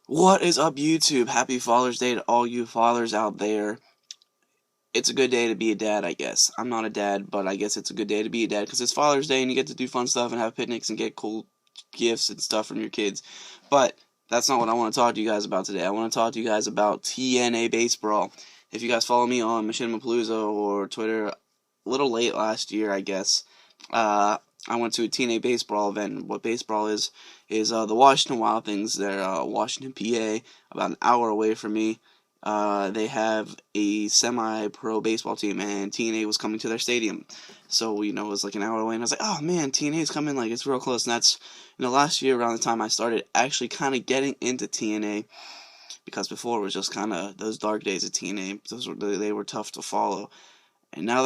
What is up, YouTube? Happy Father's Day to all you fathers out there. It's a good day to be a dad, I guess. I'm not a dad, but I guess it's a good day to be a dad because it's Father's Day and you get to do fun stuff and have picnics and get cool gifts and stuff from your kids. But that's not what I want to talk to you guys about today. I want to talk to you guys about TNA Basebrawl. If you guys follow me on Machinima Palooza or Twitter, a little late last year, I guess, I went to a TNA Basebrawl event. What Basebrawl is the Washington Wild Things. They're Washington, PA, about an hour away from me. They have a semi-pro baseball team, and TNA was coming to their stadium. So, it was like an hour away, and I was like, oh man, TNA is coming, like, it's real close. And that's, last year around the time I started actually kind of getting into TNA, because before it was just kind of those dark days of TNA. They were tough to follow. And now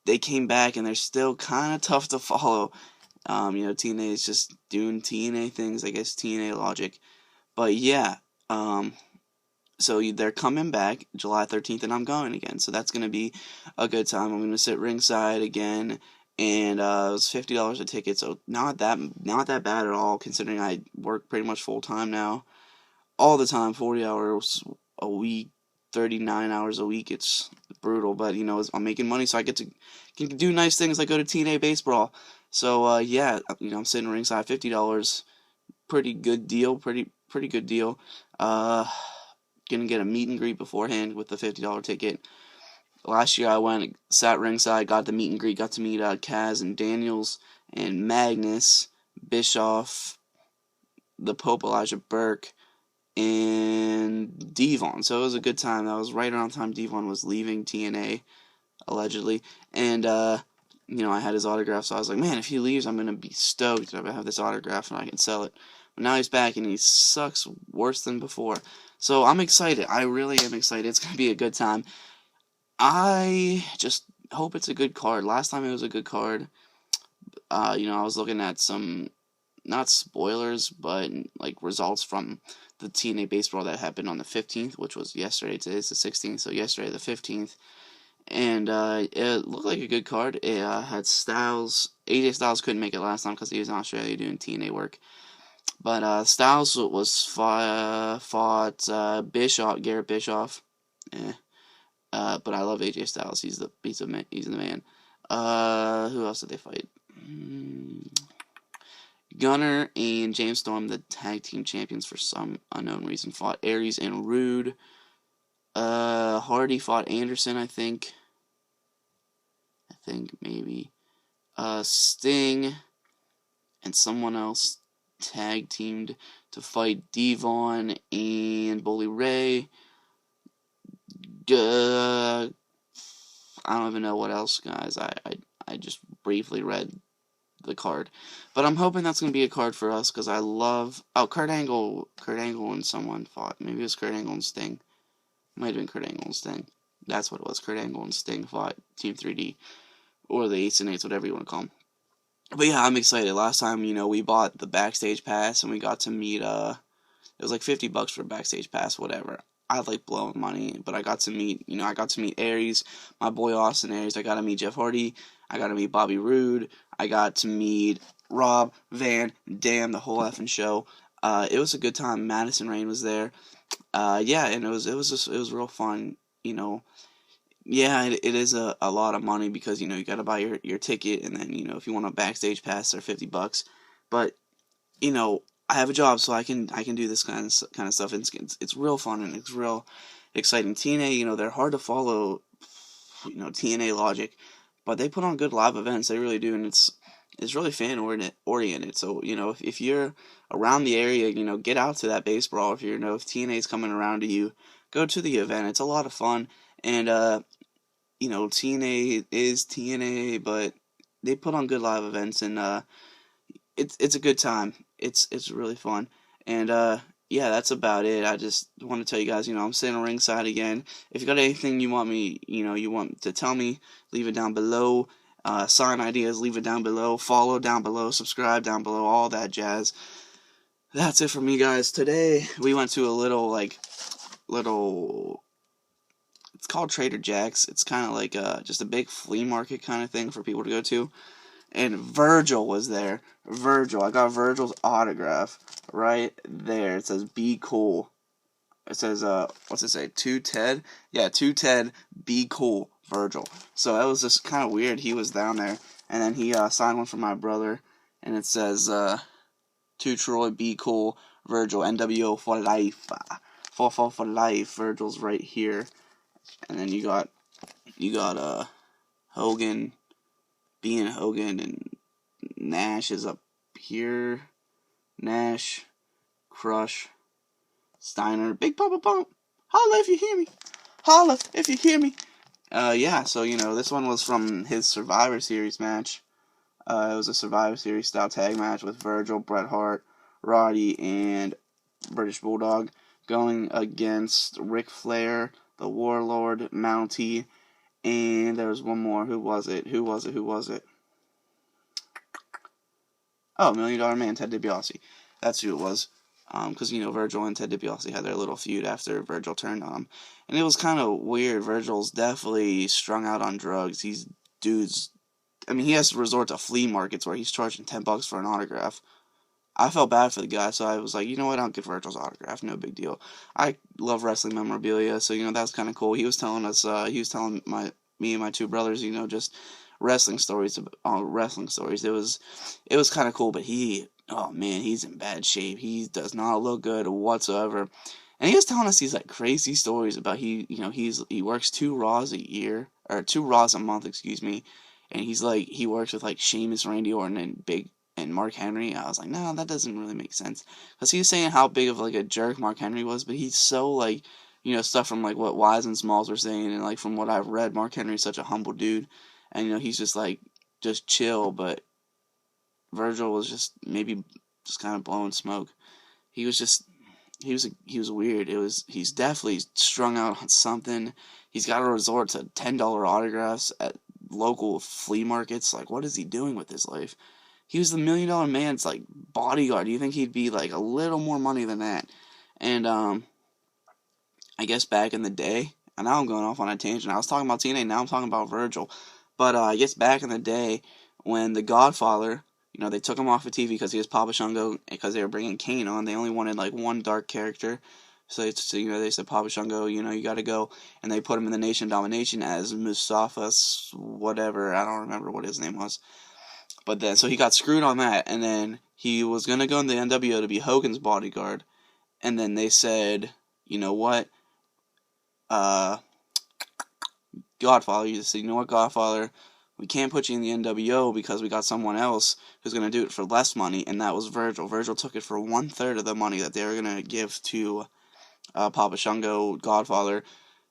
they came back, and they're still kind of tough to follow. TNA is just doing TNA things, I guess, TNA logic. But yeah, so they're coming back July 13th, and I'm going again. So that's going to be a good time. I'm going to sit ringside again, and it was $50 a ticket, so not that bad at all, considering I work pretty much full time now, all the time, 40 hours a week, 39 hours a week. It's brutal, but I'm making money, so I can do nice things like go to TNA Basebrawl. So yeah, I'm sitting ringside, $50, pretty good deal, pretty good deal. Gonna get a meet and greet beforehand with the $50 ticket. Last year I went, sat ringside, got the meet and greet, got to meet Kaz and Daniels and Magnus, Bischoff, the Pope Elijah Burke, and Devon. So it was a good time. That was right around the time Devon was leaving TNA, allegedly. And, I had his autograph, so I was like, man, if he leaves, I'm going to be stoked that I have this autograph and I can sell it. But now he's back, and he sucks worse than before. So I'm excited. I really am excited. It's going to be a good time. I just hope it's a good card. Last time it was a good card. I was looking at some, not spoilers, but like results from the TNA Basebrawl that happened on the 15th, which was yesterday. Today's the 16th, so yesterday the 15th. And it looked like a good card. It had Styles. AJ Styles couldn't make it last time because he was in Australia doing TNA work. But Styles was fought Garrett Bischoff. But I love AJ Styles. He's the man. Who else did they fight? Gunner and James Storm, the tag team champions for some unknown reason, fought Aries and Rude. Hardy fought Anderson, I think. Maybe. Sting and someone else tag teamed to fight Devon and Bully Ray. I don't even know what else, guys. I just briefly read the card, but I'm hoping that's gonna be a card for us because I love. Oh, Kurt Angle and someone fought. Maybe it was Kurt Angle and Sting. Might have been Kurt Angle and Sting. That's what it was. Kurt Angle and Sting fought Team 3D, or the 8s and 8s, whatever you want to call them. But yeah, I'm excited. Last time, we bought the backstage pass and we got to meet. It was like $50 for a backstage pass, whatever. I like blowing money, but I got to meet. I got to meet Aries, my boy Austin Aries. I got to meet Jeff Hardy. I got to meet Bobby Roode. I got to meet Rob Van Dam, the whole effing show. It was a good time. Madison Rain was there. Yeah, and it was real fun. Yeah, it is a lot of money because you got to buy your ticket, and then if you want a backstage pass, they're $50. But I have a job, so I can do this kind of stuff. And it's real fun and it's real exciting. TNA, they're hard to follow. TNA logic, but they put on good live events. They really do, and it's really fan oriented. So if you're around the area, get out to that base brawl. If if TNA is coming around to you, go to the event. It's a lot of fun, and TNA is TNA, but they put on good live events, and it's a good time. It's really fun, and yeah, that's about it. I just want to tell you guys, I'm sitting ringside again. If you got anything you want to tell me, leave it down below. Sign ideas, leave it down below. Follow down below. Subscribe down below. All that jazz. That's it for me, guys. Today we went to a little. It's called Trader Jack's. It's kind of like just a big flea market kind of thing for people to go to. and Virgil was there. Virgil, I got Virgil's autograph right there. It says "Be cool." It says, what's it say? To Ted? Yeah, to Ted, be cool, Virgil. So that was just kind of weird. He was down there, and then he signed one for my brother, and it says, to Troy, be cool, Virgil, NWO for life. For life. Virgil's right here. And then you got Hogan, being Hogan, and Nash is up here. Nash, Crush, Steiner, Big Papa Pump. Holla if you hear me. Holla if you hear me. Yeah, so, this one was from his Survivor Series match. It was a Survivor Series style tag match with Virgil, Bret Hart, Roddy, and British Bulldog going against Ric Flair, the Warlord, Mountie, and there was one more. Who was it? Oh, $1 Million Man, Ted DiBiase. That's who it was. Because, Virgil and Ted DiBiase had their little feud after Virgil turned on him. And it was kind of weird. Virgil's definitely strung out on drugs. These dudes, he has to resort to flea markets where he's charging $10 for an autograph. I felt bad for the guy, so I was like, you know what, I'll get Virgil's autograph, no big deal. I love wrestling memorabilia, so, that's kind of cool. He was telling me and my two brothers, just wrestling stories. It was kind of cool, but oh man, he's in bad shape. He does not look good whatsoever. And he was telling us these like crazy stories about he works 2 Raws a year, or 2 Raws a month, excuse me. And he works with like Sheamus, Randy Orton, and Mark Henry. I was like, no, that doesn't really make sense. Because he was saying how big of like a jerk Mark Henry was, but he's so like, stuff from like what Wise and Smalls were saying, and like from what I've read, Mark Henry's such a humble dude. And he's just like, just chill, but Virgil was just kind of blowing smoke. He was weird. He's definitely strung out on something. He's got to resort to $10 autographs at local flea markets. Like, what is he doing with his life? He was the $1 Million Man's like bodyguard. You think he'd be like a little more money than that? And I guess back in the day, and now I'm going off on a tangent. I was talking about TNA, now I'm talking about Virgil. But I guess back in the day when the Godfather, they took him off of TV because he was Papa Shango, because they were bringing Kane on. They only wanted like one dark character. So they said, Papa Shango, you got to go. And they put him in the Nation Domination as Mustafa, whatever. I don't remember what his name was. But then, so he got screwed on that. And then he was going to go in the NWO to be Hogan's bodyguard. And then they said, you know what? Godfather, you said, you know what, Godfather? We can't put you in the NWO because we got someone else who's going to do it for less money, and that was Virgil. Virgil took it for 1/3 of the money that they were going to give to Papa Shango, Godfather.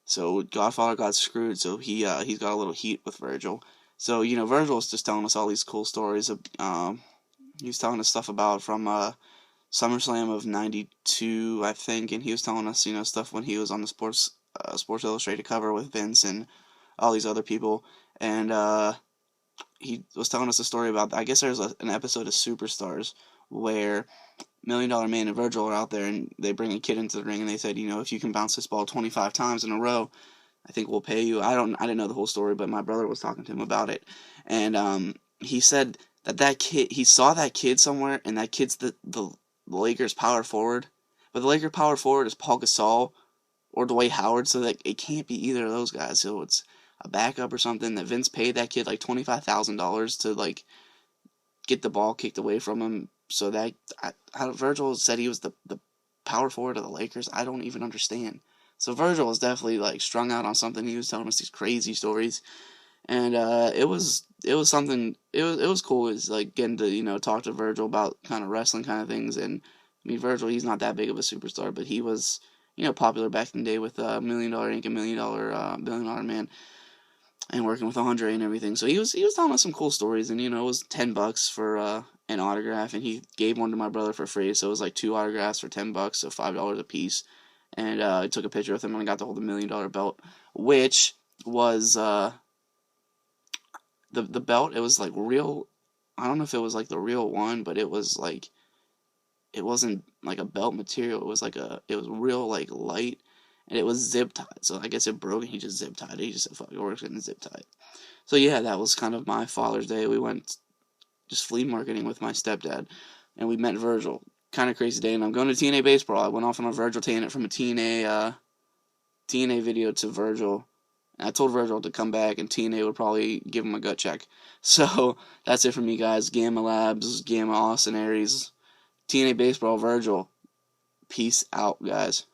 So Godfather got screwed, so he's got a little heat with Virgil. So, Virgil was just telling us all these cool stories. He was telling us stuff about from SummerSlam of '92, I think, and he was telling us, stuff when he was on the Sports Illustrated cover with Vince and all these other people. And he was telling us a story about, I guess there's an episode of Superstars where $1 Million Man and Virgil are out there, and they bring a kid into the ring, and they said, if you can bounce this ball 25 times in a row, I think we'll pay you. I didn't know the whole story, but my brother was talking to him about it. And he said that kid, he saw that kid somewhere, and that kid's the Lakers power forward. But the Lakers power forward is Paul Gasol or Dwight Howard, so that it can't be either of those guys. So it's a backup or something, that Vince paid that kid like $25,000 to like get the ball kicked away from him. So that Virgil said he was the power forward of the Lakers. I don't even understand. So Virgil was definitely like strung out on something. He was telling us these crazy stories, and it was something. It was cool. It was like getting to talk to Virgil about kind of wrestling kind of things. And Virgil, he's not that big of a superstar, but he was popular back in the day with $1 Million Inc. and $1 Million Man, and working with Andre and everything. So he was telling us some cool stories, and it was $10 for an autograph, and he gave one to my brother for free. So it was like 2 autographs for $10, so $5 a piece. And I took a picture with him, and I got to hold the $1 Million belt, which was the belt. It was like real. I don't know if it was like the real one, but it was like, it wasn't like a belt material. It was real like light, and it was zip tied. So I guess it broke, and he just zip tied it. He just said, "Fuck, we're just gonna zip tie it." So yeah, that was kind of my Father's Day. We went just flea marketing with my stepdad, and we met Virgil. Kind of crazy day, and I'm going to TNA Basebrawl. I went off on a Virgil tangent from a TNA video to Virgil. And I told Virgil to come back, and TNA would probably give him a gut check. So that's it for me, guys. Gamma Labs, Gamma Austin Aries, TNA Basebrawl, Virgil. Peace out, guys.